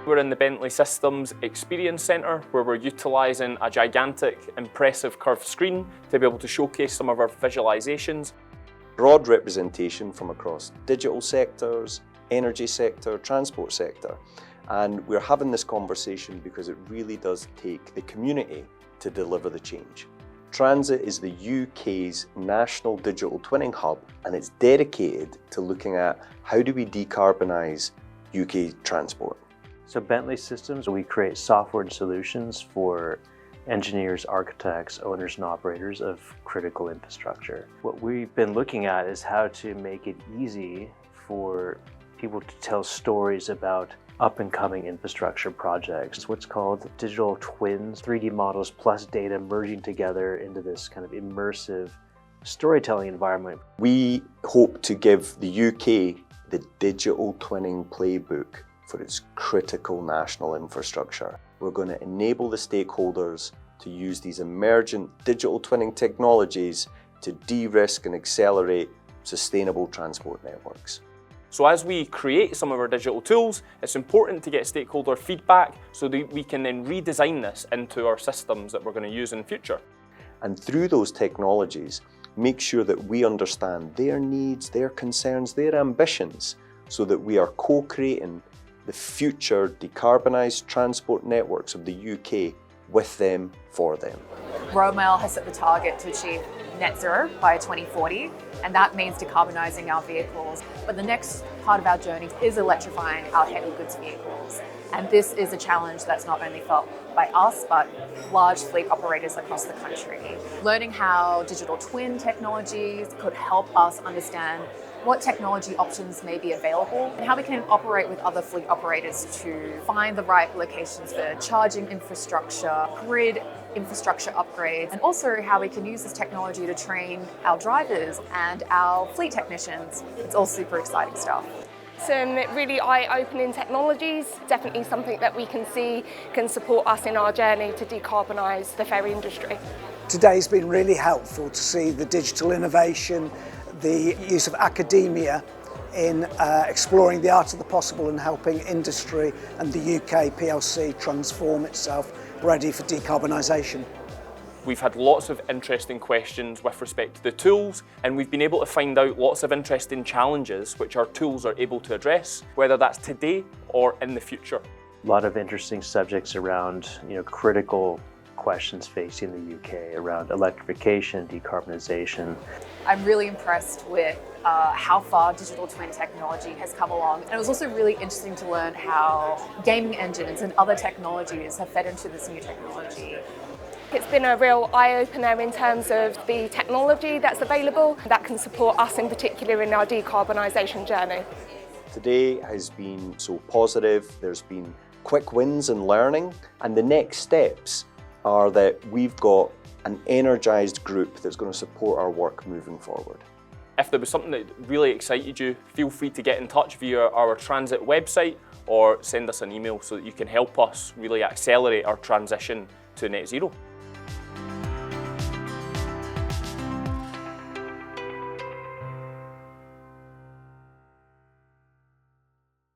We're in the Bentley Systems Experience Centre, where we're utilising a gigantic, impressive curved screen to be able to showcase some of our visualisations. Broad representation from across digital sectors, energy sector, transport sector. And we're having this conversation because it really does take the community to deliver the change. TransiT is the UK's national digital twinning hub, and it's dedicated to looking at how do we decarbonise UK transport. So Bentley Systems, we create software and solutions for engineers, architects, owners and operators of critical infrastructure. What we've been looking at is how to make it easy for people to tell stories about up-and-coming infrastructure projects. It's what's called digital twins, 3D models plus data merging together into this kind of immersive storytelling environment. We hope to give the UK the digital twinning playbook for its critical national infrastructure. We're going to enable the stakeholders to use these emergent digital twinning technologies to de-risk and accelerate sustainable transport networks. So as we create some of our digital tools, it's important to get stakeholder feedback so that we can then redesign this into our systems that we're going to use in the future. And through those technologies, make sure that we understand their needs, their concerns, their ambitions, so that we are co-creating the future decarbonised transport networks of the UK with them, for them. Romail has set the target to achieve net zero by 2040, and that means decarbonising our vehicles. But the next part of our journey is electrifying our heavy goods vehicles. And this is a challenge that's not only felt by us, but large fleet operators across the country. Learning how digital twin technologies could help us understand what technology options may be available and how we can operate with other fleet operators to find the right locations for charging infrastructure, grid infrastructure upgrades, and also how we can use this technology to train our drivers and our fleet technicians. It's all super exciting stuff. Some really eye-opening technologies, definitely something that we can see can support us in our journey to decarbonise the ferry industry. Today's been really helpful to see the digital innovation, the use of academia in exploring the art of the possible and helping industry and the UK PLC transform itself ready for decarbonisation. We've had lots of interesting questions with respect to the tools, and we've been able to find out lots of interesting challenges which our tools are able to address, whether that's today or in the future. A lot of interesting subjects around critical questions facing the UK around electrification, decarbonisation. I'm really impressed with how far digital twin technology has come along. And it was also really interesting to learn how gaming engines and other technologies have fed into this new technology. It's been a real eye-opener in terms of the technology that's available that can support us in particular in our decarbonisation journey. Today has been so positive. There's been quick wins and learning, and the next steps are that we've got an energised group that's going to support our work moving forward. If there was something that really excited you, feel free to get in touch via our TransiT website or send us an email so that you can help us really accelerate our transition to net zero.